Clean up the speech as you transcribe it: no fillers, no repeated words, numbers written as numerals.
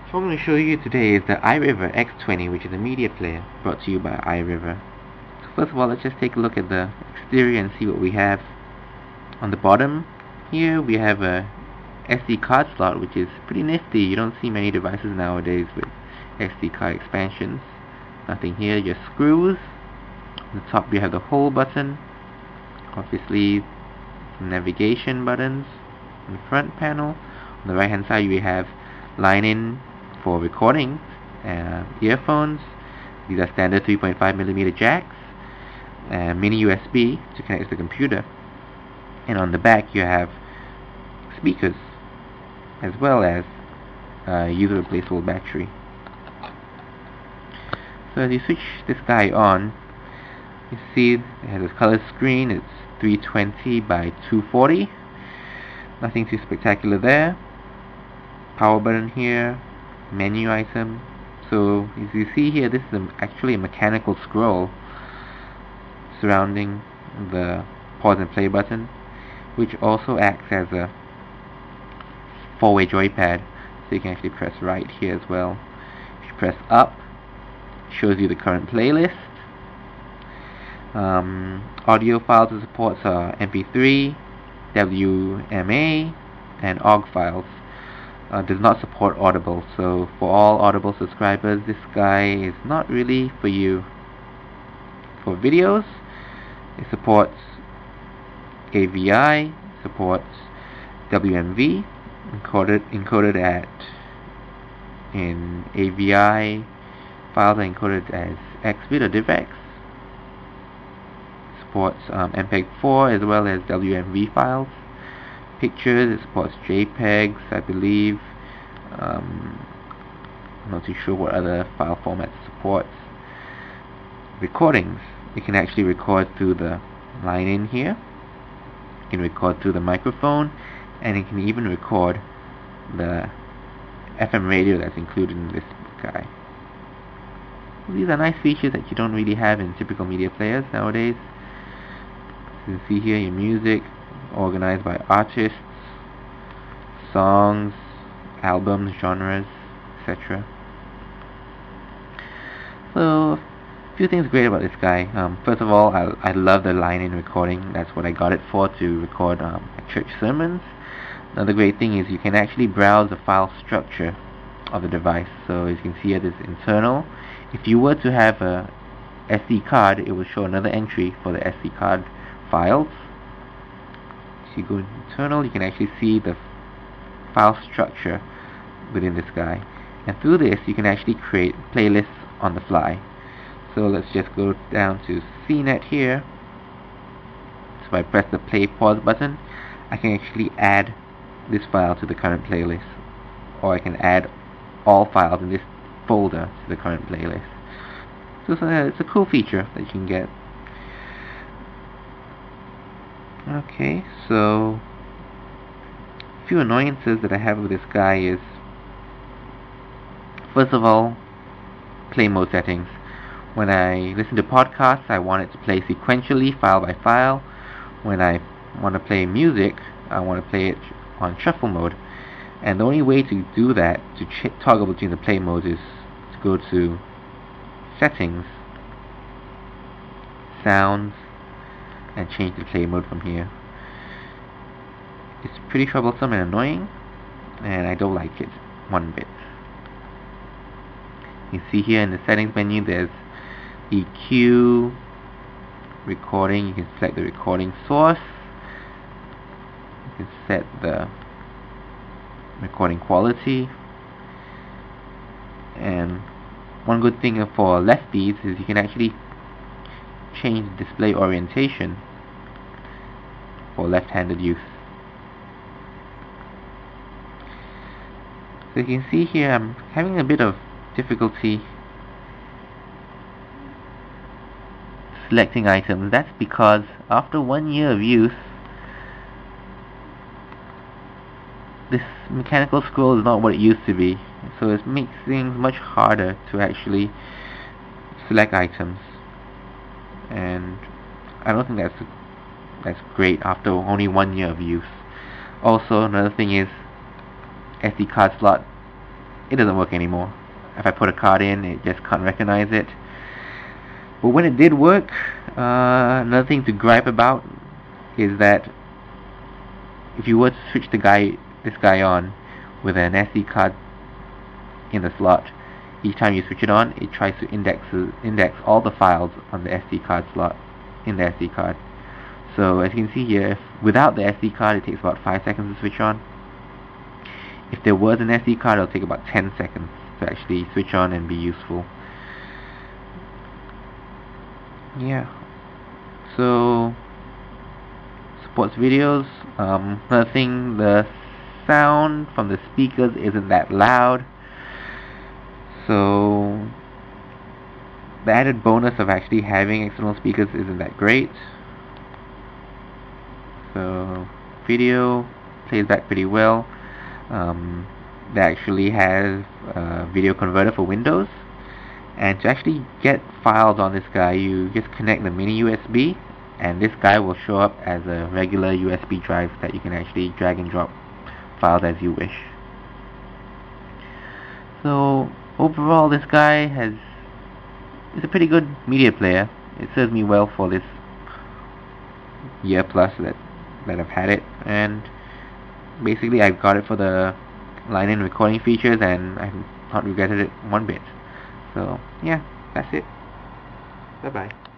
So what I'm going to show you today is the iriver X20, which is a media player brought to you by iriver. So first of all, let's just take a look at the exterior and see what we have. On the bottom here we have a SD card slot, which is pretty nifty. You don't see many devices nowadays with SD card expansions. Nothing here, just screws. On the top you have the home button, obviously some navigation buttons. On the front panel, on the right hand side we have line in for recording, earphones. These are standard 3.5mm jacks, mini USB to connect to the computer, and on the back you have speakers as well as user replaceable battery. So as you switch this guy on, you see it has a color screen. It's 320 by 240. Nothing too spectacular there. Power button here, menu item. So as you see here, this is actually a mechanical scroll surrounding the pause and play button, which also acts as a four-way joypad, so you can actually press right here as well. If you press up, it shows you the current playlist. Audio files it supports are MP3, WMA, and OGG files. Does not support Audible, so for all Audible subscribers, this guy is not really for you. For videos, it supports AVI, supports WMV, encoded in AVI files are encoded as XBit or DivX. Supports MPEG-4 as well as WMV files. Pictures, it supports JPEGs, I believe. I'm not too sure what other file formats it supports. Recordings, you can actually record through the line in here. You can record through the microphone, and you can even record the FM radio that's included in this guy. These are nice features that you don't really have in typical media players nowadays. You can see here your music organized by artists, songs, albums, genres, etc. So a few things great about this guy. First of all, I love the line-in recording. That's what I got it for, to record church sermons. Another great thing is you can actually browse the file structure of the device. So as you can see, it is internal. If you were to have a SD card, it will show another entry for the SD card files. If you go internal, you can actually see the file structure within this guy, and through this you can actually create playlists on the fly. So let's just go down to CNET here. So if I press the play pause button, I can actually add this file to the current playlist, or I can add all files in this folder to the current playlist. So it's a cool feature that you can get. Okay, so a few annoyances that I have with this guy is, first of all, play mode settings. When I listen to podcasts, I want it to play sequentially, file by file. When I want to play music, I want to play it on shuffle mode. And the only way to do that, to toggle between the play modes, is to go to settings, sounds, and change the play mode from here. It's pretty troublesome and annoying, and I don't like it one bit. You see here in the settings menu, there's EQ, recording. You can select the recording source. You can set the recording quality. And one good thing for lefties is you can actually change the display orientation for left-handed use. So you can see here I'm having a bit of difficulty selecting items. That's because after 1 year of use, this mechanical scroll is not what it used to be. So it makes things much harder to actually select items, and I don't think that's great after only 1 year of use. Also, another thing is SD card slot it doesn't work anymore. If I put a card in, it just can't recognize it. But when it did work, another thing to gripe about is that if you were to switch this guy on with an SD card in the slot, each time you switch it on, it tries to index all the files on the SD card slot in the SD card. So as you can see here, without the SD card, it takes about 5 seconds to switch on. If there was an SD card, it'll take about 10 seconds to actually switch on and be useful. Yeah. So supports videos. Another thing, the sound from the speakers isn't that loud. So the added bonus of actually having external speakers isn't that great. So video plays back pretty well. They actually have a video converter for Windows, and to actually get files on this guy, you just connect the mini USB, and this guy will show up as a regular USB drive that you can actually drag and drop files as you wish. So overall, this guy is a pretty good media player. It serves me well for this year plus that I've had it, and basically I've got it for the line-in recording features, and I've not regretted it one bit. So yeah, that's it. Bye bye.